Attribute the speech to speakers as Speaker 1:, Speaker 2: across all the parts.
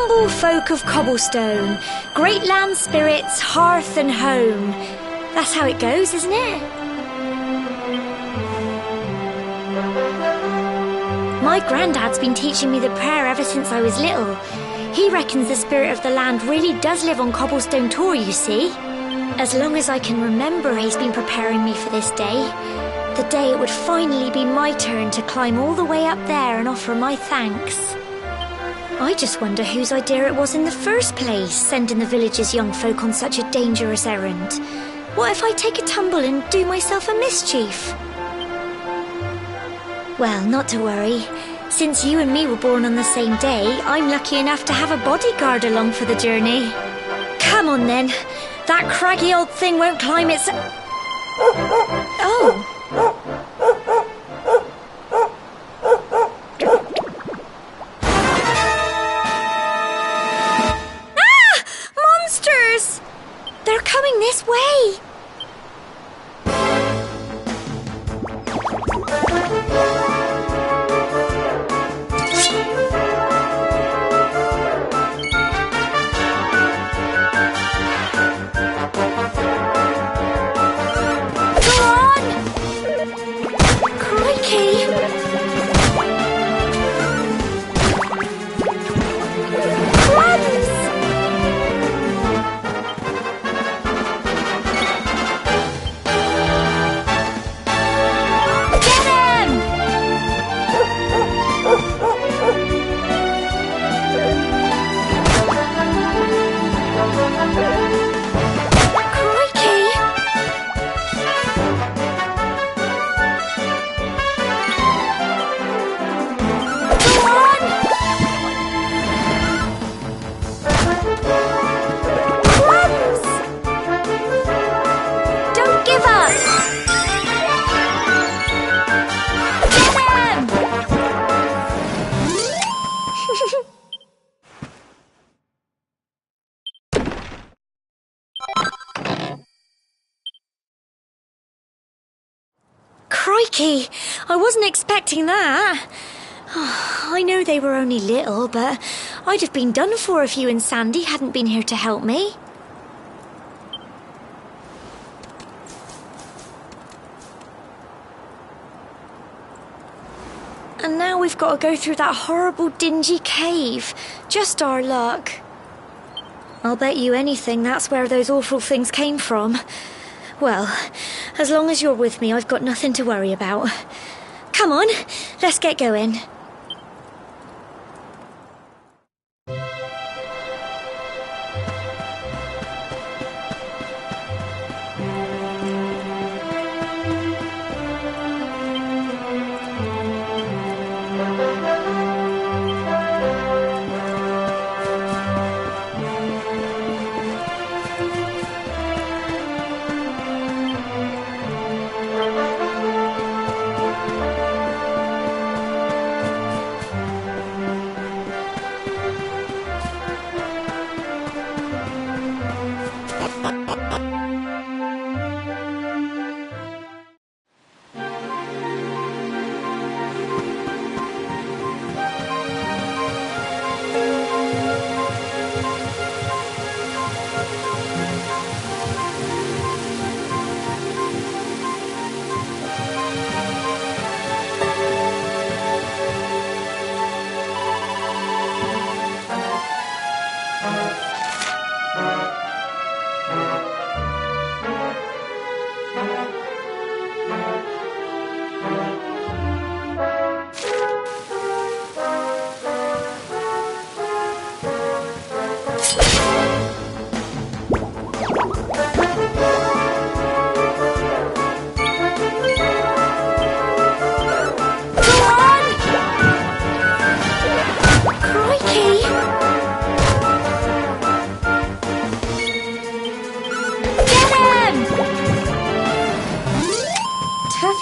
Speaker 1: humble folk of Cobblestone, great land spirits, hearth and home. That's how it goes, isn't it? My granddad's been teaching me the prayer ever since I was little. He reckons the spirit of the land really does live on Cobblestone Tor, you see. As long as I can remember, he's been preparing me for this day. The day it would finally be my turn to climb all the way up there and offer my thanks. I just wonder whose idea it was in the first place, sending the village's young folk on such a dangerous errand. What if I take a tumble and do myself a mischief? Well, not to worry. Since you and me were born on the same day, I'm lucky enough to have a bodyguard along for the journey. Come on then. That craggy old thing won't climb its... Oh. Ah! Monsters! They're coming this way. Crikey! I wasn't expecting that. I know they were only little, but I'd have been done for if you and Sandy hadn't been here to help me. And now we've got to go through that horrible dingy cave. Just our luck. I'll bet you anything that's where those awful things came from. Well, as long as you're with me, I've got nothing to worry about. Come on, let's get going.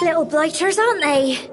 Speaker 1: Little blighters, aren't they?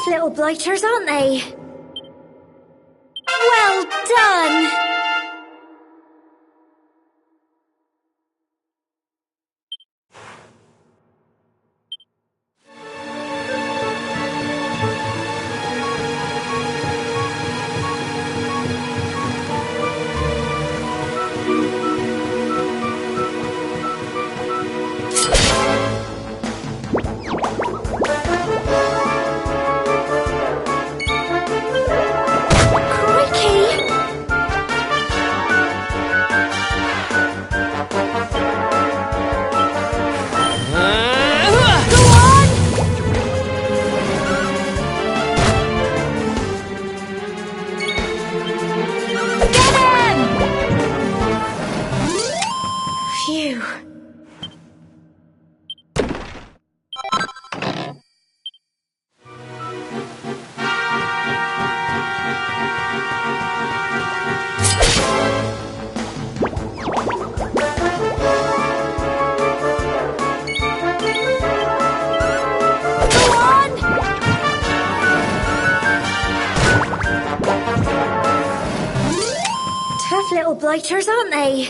Speaker 1: Little blighters, aren't they? Well done! Phew. Tough little blighters, aren't they?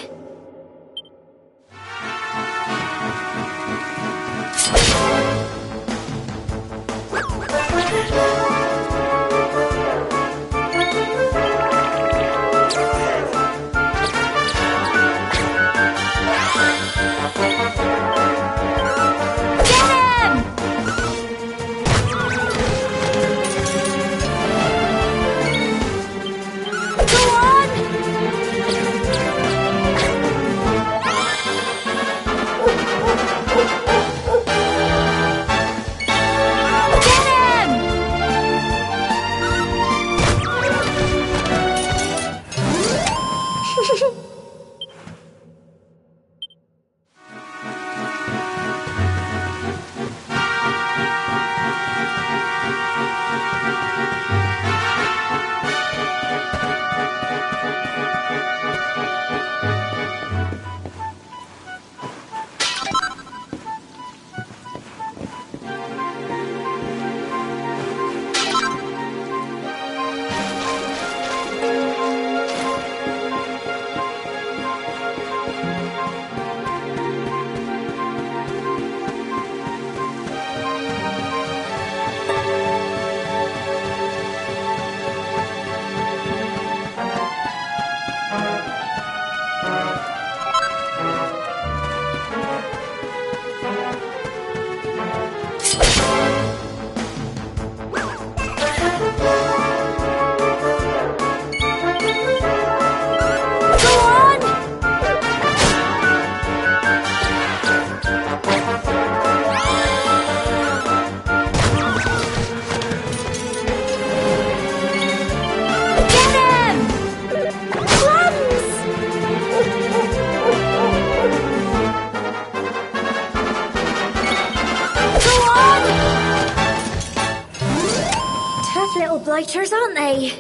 Speaker 1: Blighters, aren't they?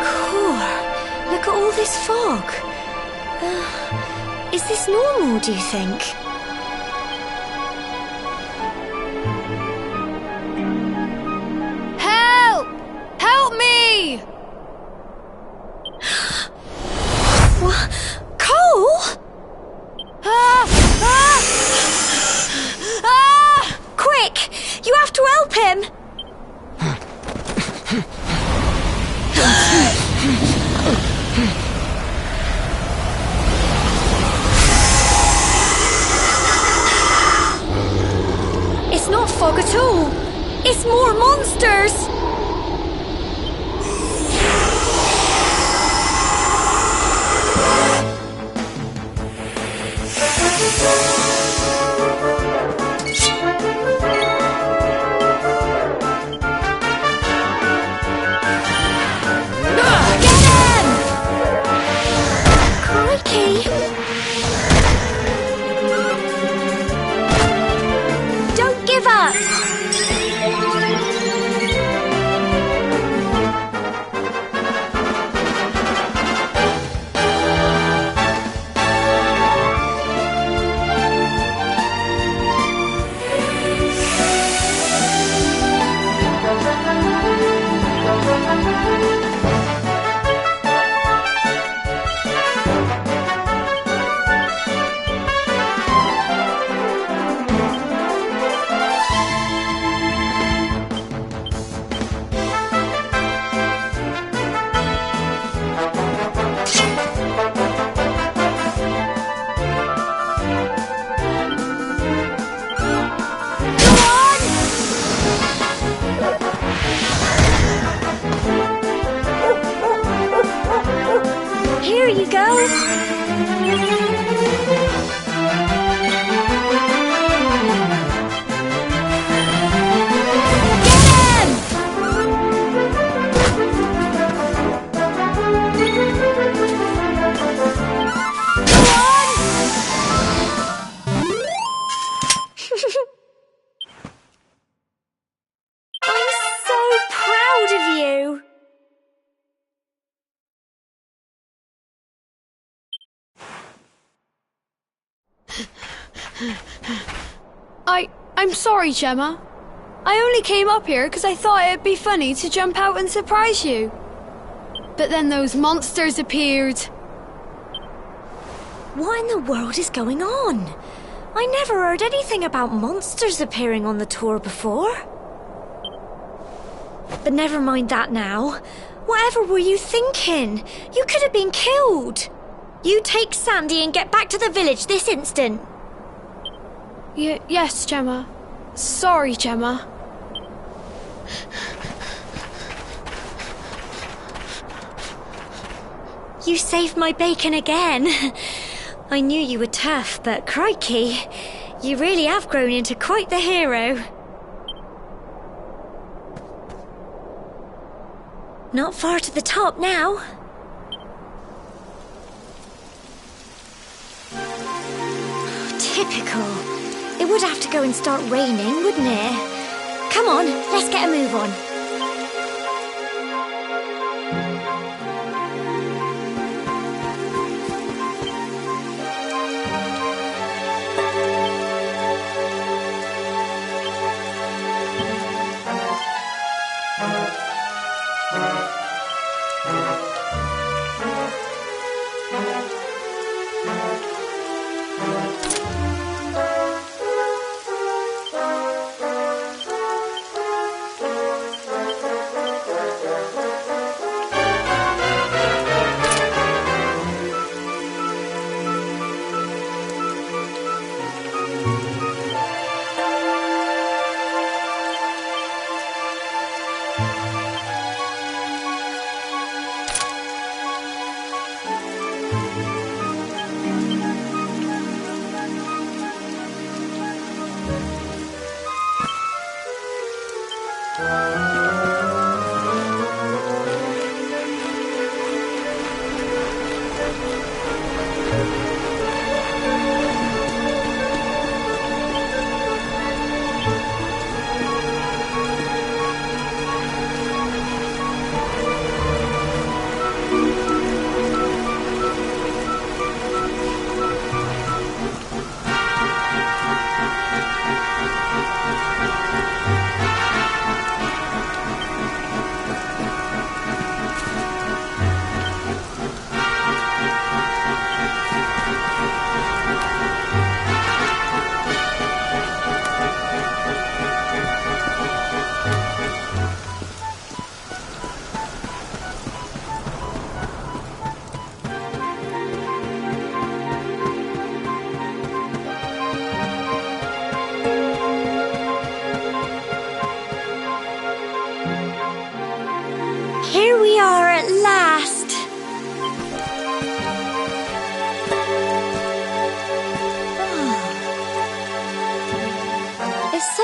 Speaker 1: Cool. Look at all this fog. Is this normal, do you think? It's more monsters! Don't give up! Here you go!
Speaker 2: I'm sorry, Gemma. I only came up here because I thought it'd be funny to jump out and surprise you. But then those monsters appeared.
Speaker 1: What in the world is going on? I never heard anything about monsters appearing on the tour before. But never mind that now. Whatever were you thinking? You could have been killed. You take Sandy and get back to the village this instant.
Speaker 2: Yes, Gemma. Sorry, Gemma.
Speaker 1: You saved my bacon again. I knew you were tough, but crikey, you really have grown into quite the hero. Not far to the top now. Typical. It would have to go and start raining, wouldn't it? Come on, let's get a move on.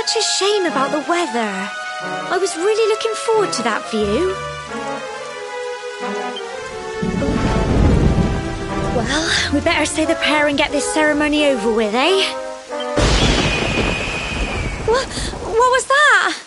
Speaker 1: such a shame about the weather. I was really looking forward to that view. Well, we better say the prayer and get this ceremony over with, eh? What was that?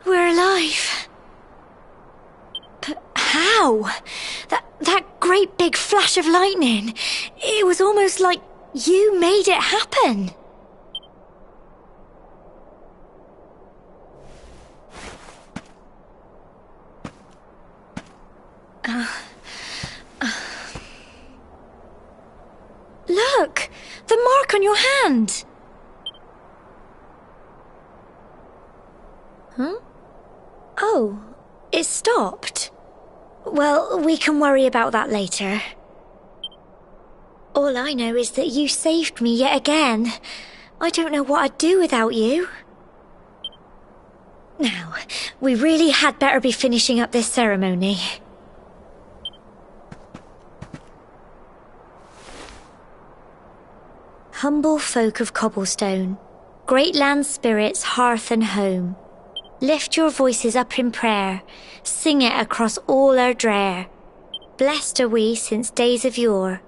Speaker 1: We're alive. But how? That great big flash of lightning. It was almost like you made it happen. Look! The mark on your hand! Huh? Oh, it stopped. Well, we can worry about that later. All I know is that you saved me yet again. I don't know what I'd do without you. Now, we really had better be finishing up this ceremony. Humble folk of Cobblestone, great land spirits, hearth and home, lift your voices up in prayer, sing it across all our drear. Blessed are we since days of yore,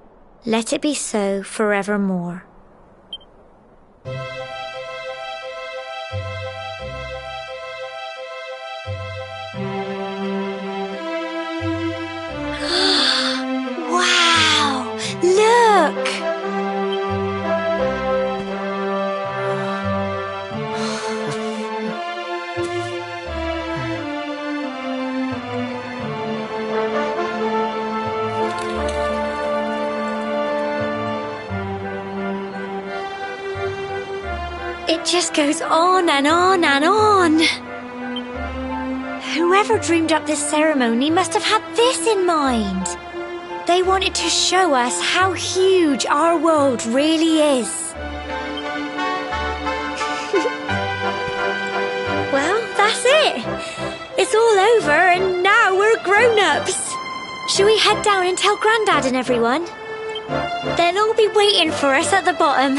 Speaker 1: let it be so forevermore. Wow! Look! It just goes on and on and on. Whoever dreamed up this ceremony must have had this in mind. They wanted to show us how huge our world really is. Well, that's it. It's all over and now we're grown-ups. Shall we head down and tell Grandad and everyone? They'll all be waiting for us at the bottom.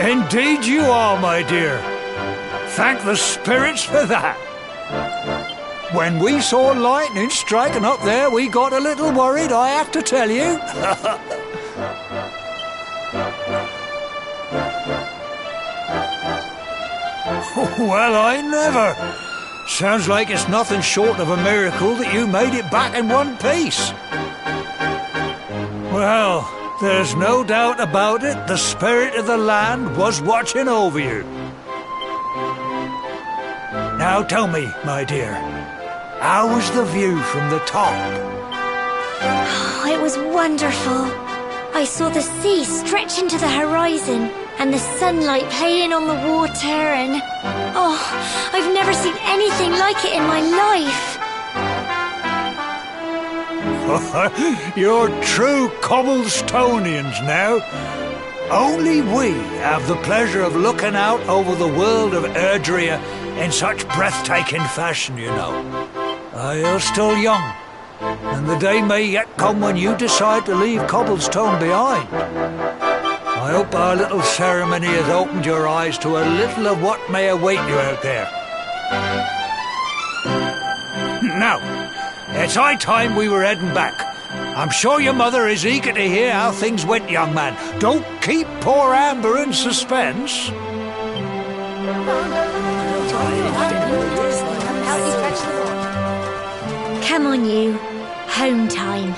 Speaker 3: Indeed you are, my dear. Thank the spirits for that. When we saw lightning striking up there, we got a little worried, I have to tell you. Well, I never. Sounds like it's nothing short of a miracle that you made it back in one piece. Well, there's no doubt about it, the spirit of the land was watching over you. Now tell me, my dear, how was the view from the top?
Speaker 1: Oh, it was wonderful. I saw the sea stretch into the horizon and the sunlight playing on the water and... Oh, I've never seen anything like it in my life.
Speaker 3: You're true Cobblestonians now. Only we have the pleasure of looking out over the world of Erdrea in such breathtaking fashion, you know. You're still young, and the day may yet come when you decide to leave Cobblestone behind. I hope our little ceremony has opened your eyes to a little of what may await you out there. Now, it's high time we were heading back. I'm sure your mother is eager to hear how things went, young man. Don't keep poor Amber in suspense.
Speaker 1: Come on, you. Home time.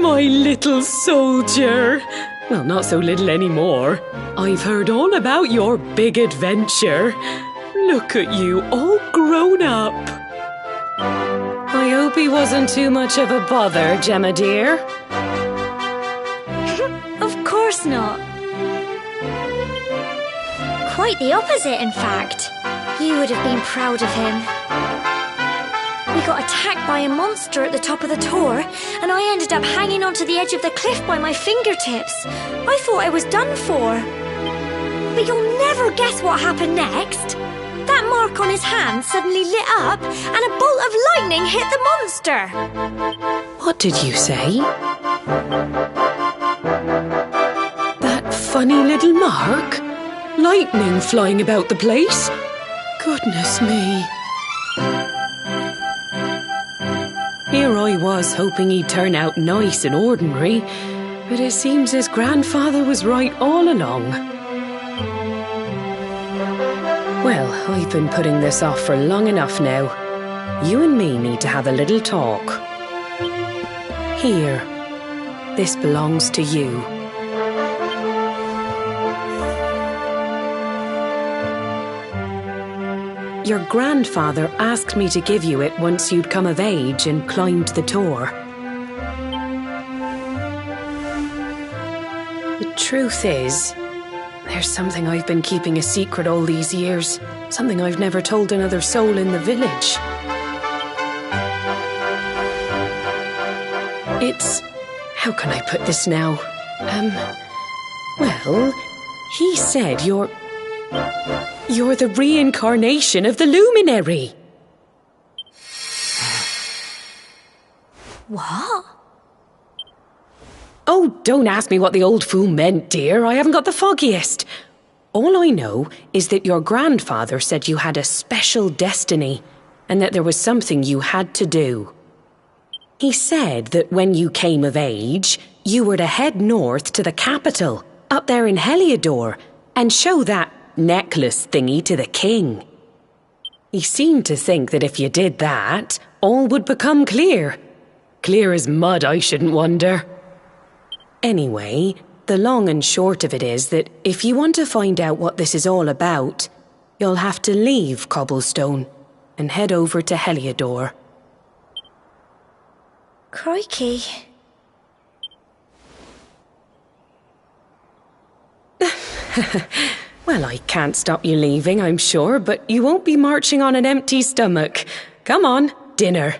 Speaker 4: my little soldier. Well, not so little anymore. I've heard all about your big adventure. Look at you, all grown up. I hope he wasn't too much of a bother, Gemma dear.
Speaker 1: Of course not. Quite the opposite, in fact. You would have been proud of him. We got attacked by a monster at the top of the tor, and I ended up hanging onto the edge of the cliff by my fingertips. I thought I was done for. But you'll never guess what happened next. That mark on his hand suddenly lit up, and a bolt of lightning hit the monster.
Speaker 4: What did you say? That funny little mark? Lightning flying about the place? Goodness me. Here I was hoping he'd turn out nice and ordinary, but it seems his grandfather was right all along. Well, I've been putting this off for long enough now. You and me need to have a little talk. Here, this belongs to you. Your grandfather asked me to give you it once you'd come of age and climbed the tor. The truth is, there's something I've been keeping a secret all these years. Something I've never told another soul in the village. It's... how can I put this now? Well, he said you're the reincarnation of the luminary.
Speaker 1: What?
Speaker 4: Oh, don't ask me what the old fool meant, dear. I haven't got the foggiest. All I know is that your grandfather said you had a special destiny and that there was something you had to do. He said that when you came of age, you were to head north to the capital, up there in Heliodor, and show that necklace thingy to the king. He seemed to think that if you did that, all would become clear. Clear as mud, I shouldn't wonder. Anyway, the long and short of it is that if you want to find out what this is all about, you'll have to leave Cobblestone and head over to Heliodor.
Speaker 1: Crikey.
Speaker 4: Well, I can't stop you leaving, I'm sure, but you won't be marching on an empty stomach. Come on, dinner.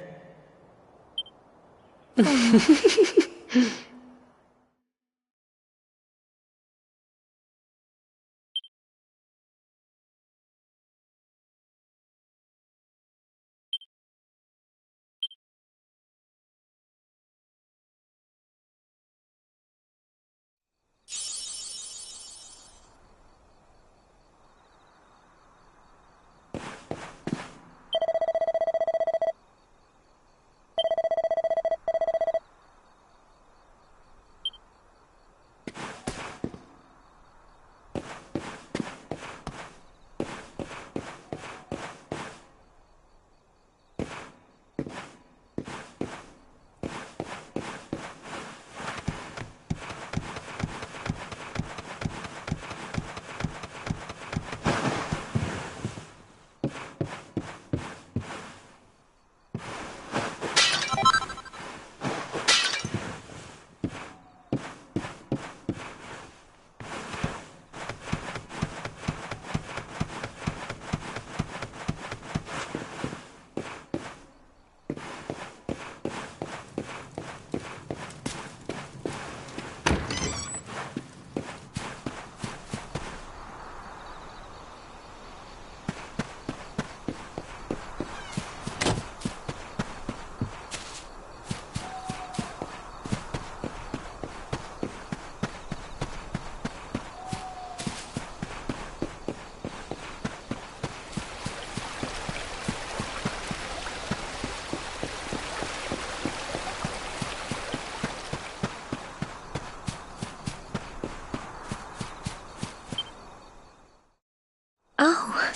Speaker 1: Oh,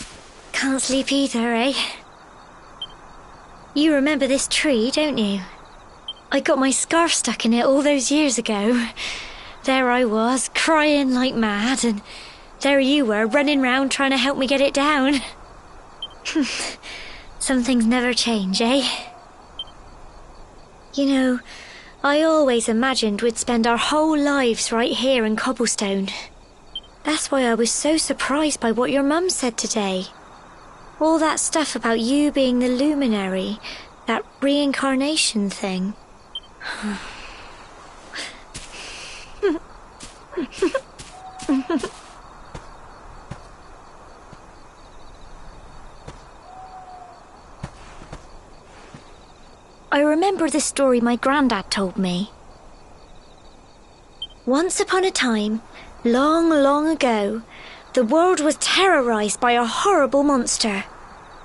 Speaker 1: can't sleep either, eh? You remember this tree, don't you? I got my scarf stuck in it all those years ago. There I was, crying like mad, and there you were, running round trying to help me get it down. Some things never change, eh? You know, I always imagined we'd spend our whole lives right here in Cobblestone. That's why I was so surprised by what your mum said today. All that stuff about you being the luminary, that reincarnation thing. I remember the story my granddad told me. Once upon a time, long, long ago, the world was terrorized by a horrible monster.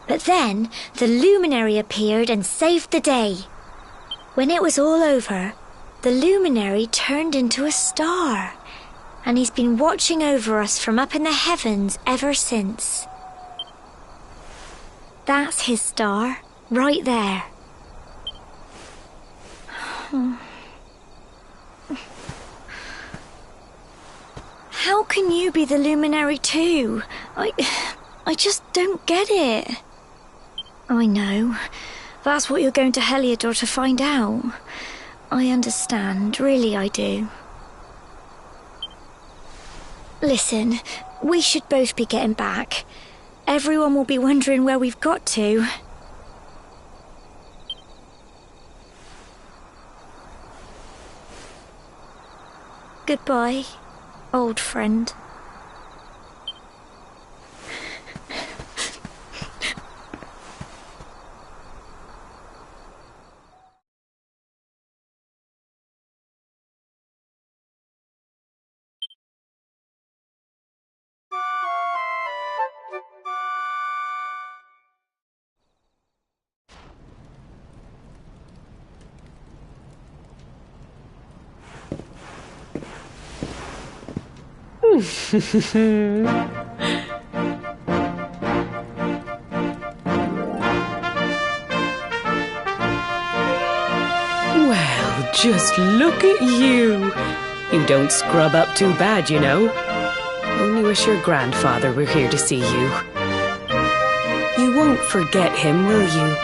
Speaker 1: But then, the luminary appeared and saved the day. When it was all over, the luminary turned into a star, and he's been watching over us from up in the heavens ever since. That's his star, right there. How can you be the luminary too? I just don't get it. I know. That's what you're going to Heliodor to find out. I understand, really I do. Listen, we should both be getting back. Everyone will be wondering where we've got to. Goodbye, old friend.
Speaker 4: Well, just look at you. You don't scrub up too bad, you know. Only wish your grandfather were here to see you. You won't forget him, will you?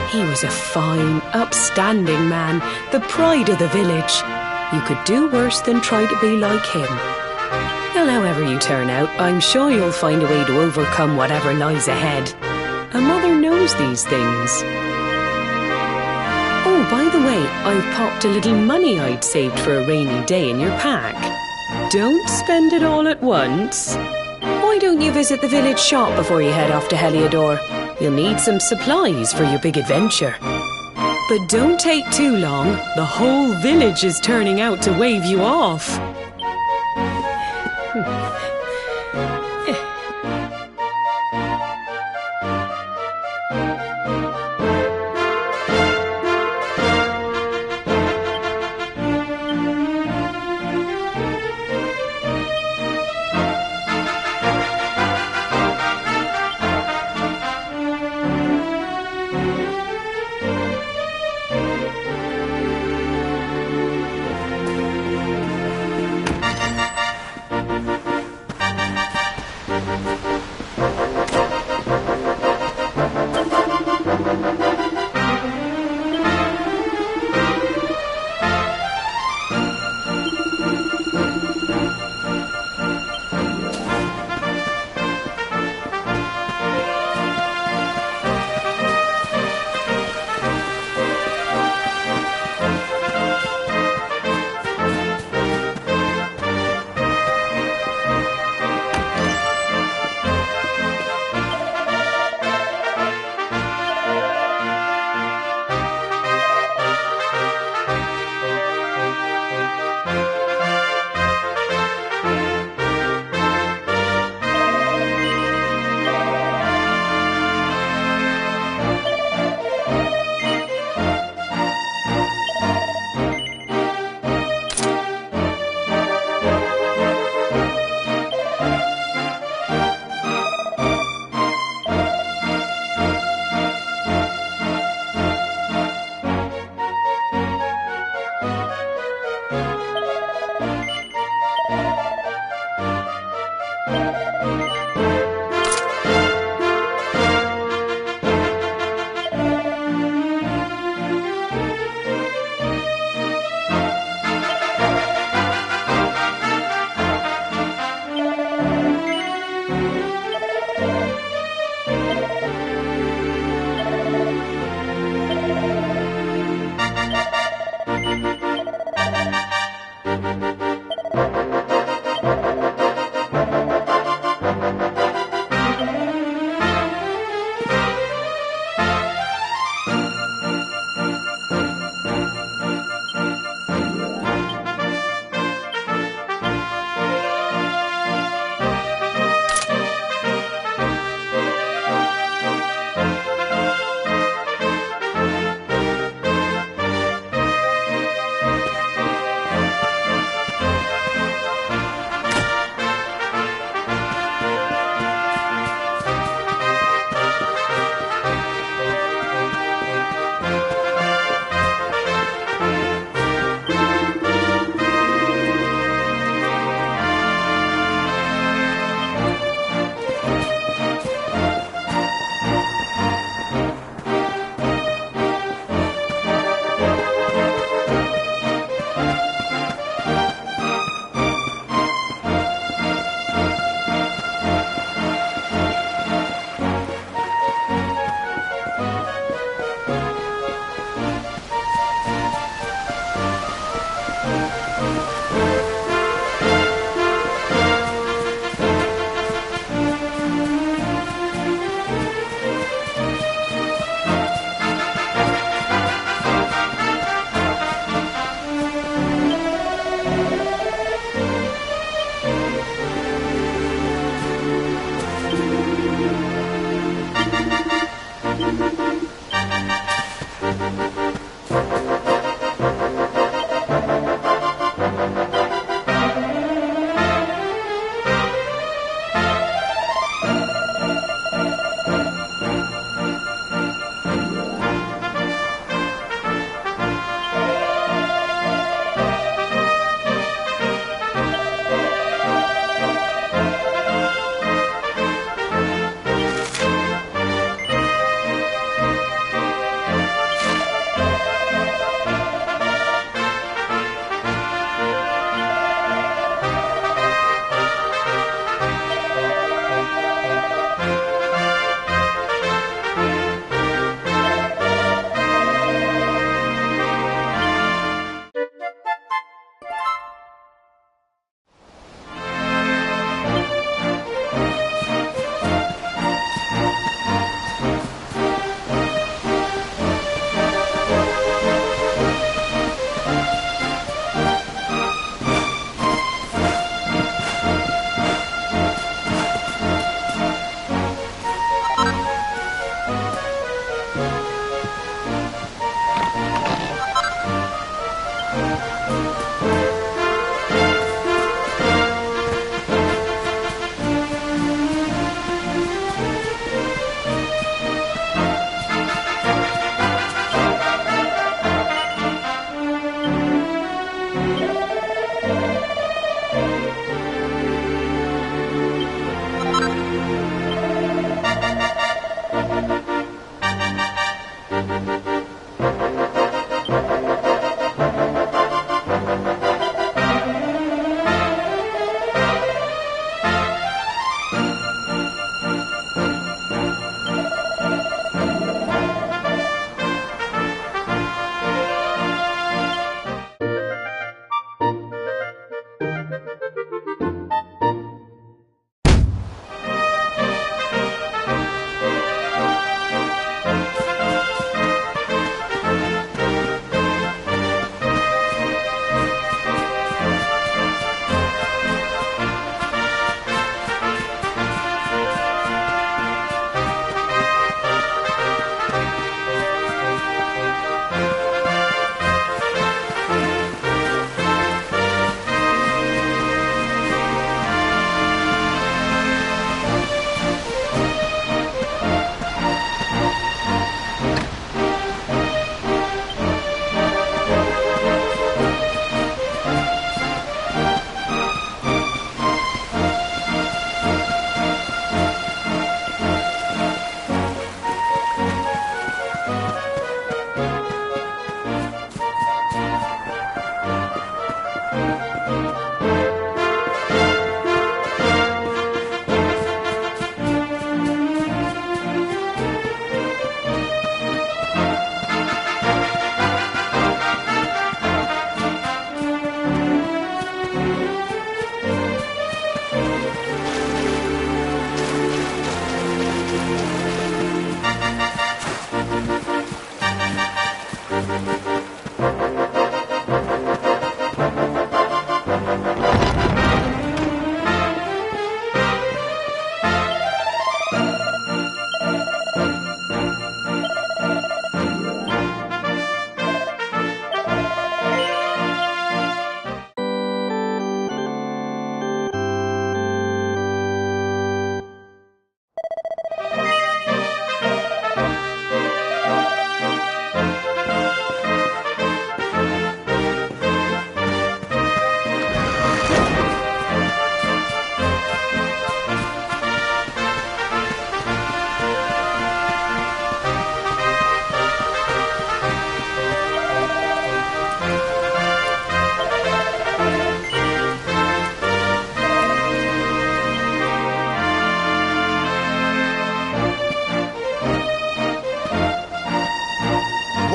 Speaker 4: He was a fine, upstanding man, the pride of the village. You could do worse than try to be like him. Well, however you turn out, I'm sure you'll find a way to overcome whatever lies ahead. A mother knows these things. Oh, by the way, I've popped a little money I'd saved for a rainy day in your pack. Don't spend it all at once. Why don't you visit the village shop before you head off to Heliodor? You'll need some supplies for your big adventure. But don't take too long. The whole village is turning out to wave you off.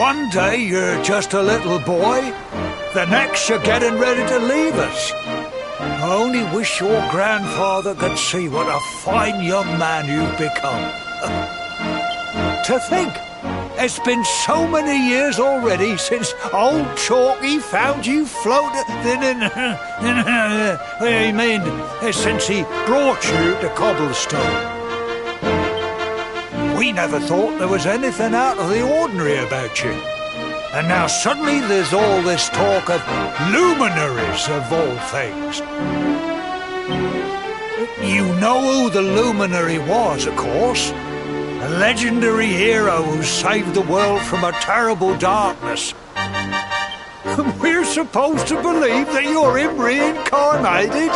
Speaker 3: One day you're just a little boy, the next you're getting ready to leave us. I only wish your grandfather could see what a fine young man you've become. To think, it's been so many years already since old Chalky found you floating. I mean, since he brought you to Cobblestone. We never thought there was anything out of the ordinary about you. And now suddenly there's all this talk of luminaries of all things. You know who the luminary was, of course. A legendary hero who saved the world from a terrible darkness. We're supposed to believe that you're him reincarnated?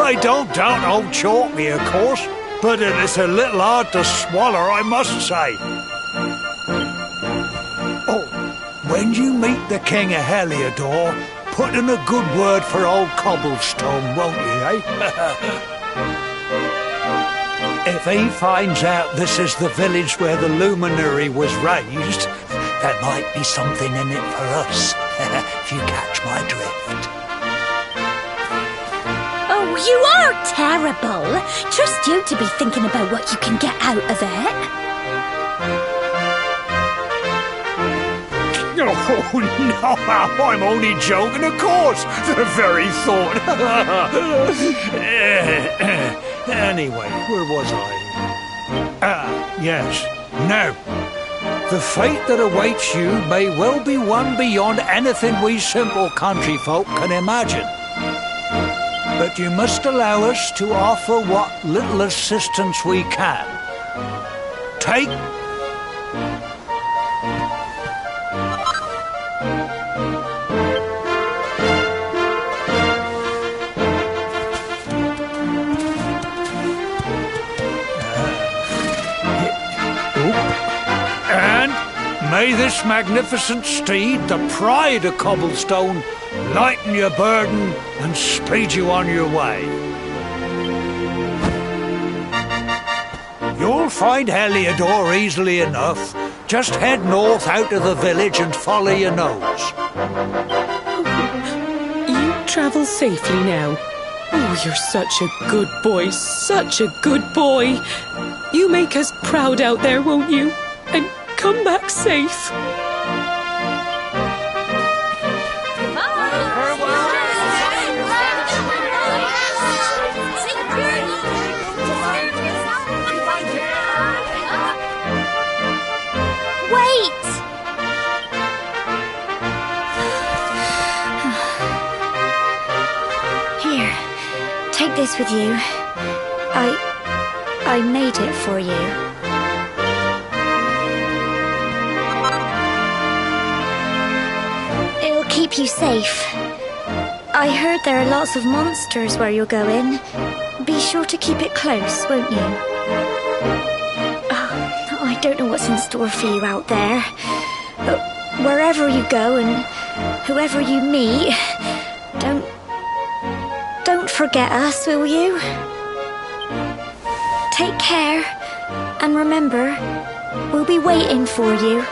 Speaker 3: I don't doubt old Chalky, of course, but it's a little hard to swallow, I must say. Oh, when you meet the King of Heliodor, put in a good word for old Cobblestone, won't you, eh? If he finds out this is the village where the luminary was raised, there might be something in it for us, if you catch my drift.
Speaker 1: Oh, you are terrible. Trust you to be thinking about what you can get out of it.
Speaker 3: Oh, no, I'm only joking, of course. The very thought. Anyway, where was I? Yes. Now, the fate that awaits you may well be one beyond anything we simple country folk can imagine. But you must allow us to offer what little assistance we can. Take... May this magnificent steed, the pride of Cobblestone, lighten your burden and speed you on your way. You'll find Heliodor easily enough. Just head north out of the village and follow your nose.
Speaker 4: You travel safely now. Oh, you're such a good boy, such a good boy. You make us proud out there, won't you? And come back safe.
Speaker 1: Wait! Here, take this with you. I made it for you. Keep you safe. I heard there are lots of monsters where you're going. Be sure to keep it close, won't you? Oh, I don't know what's in store for you out there. But wherever you go and whoever you meet, don't forget us, will you? Take care, and remember, we'll be waiting for you.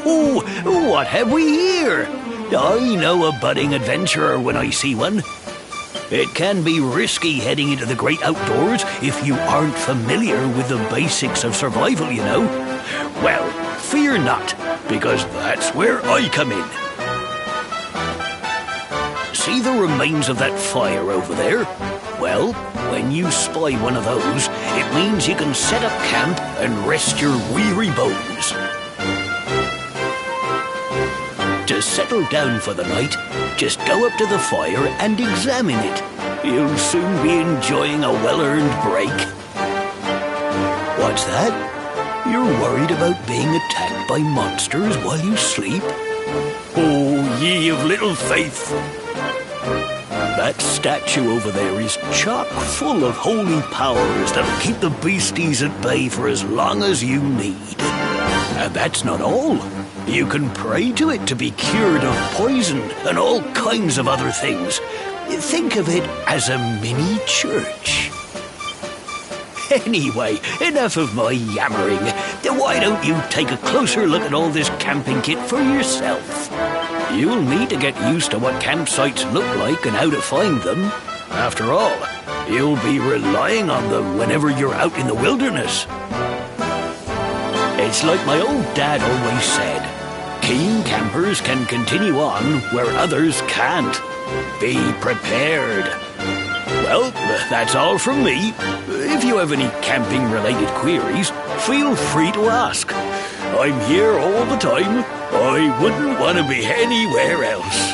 Speaker 5: What have we here? I know a budding adventurer when I see one. It can be risky heading into the great outdoors if you aren't familiar with the basics of survival, you know. Well, fear not, because that's where I come in. See the remains of that fire over there? Well, when you spy one of those, it means you can set up camp and rest your weary bones. To settle down for the night, just go up to the fire and examine it. You'll soon be enjoying a well-earned break. What's that? You're worried about being attacked by monsters while you sleep? Oh, ye of little faith! That statue over there is chock full of holy powers that'll keep the beasties at bay for as long as you need. And that's not all. You can pray to it to be cured of poison and all kinds of other things. Think of it as a mini church. Anyway, enough of my yammering. Why don't you take a closer look at all this camping kit for yourself? You'll need to get used to what campsites look like and how to find them. After all, you'll be relying on them whenever you're out in the wilderness. It's like my old dad always said, keen campers can continue on where others can't. Be prepared. Well, that's all from me. If you have any camping-related queries, feel free to ask. I'm here all the time. I wouldn't want to be anywhere else.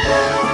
Speaker 3: Erdrea.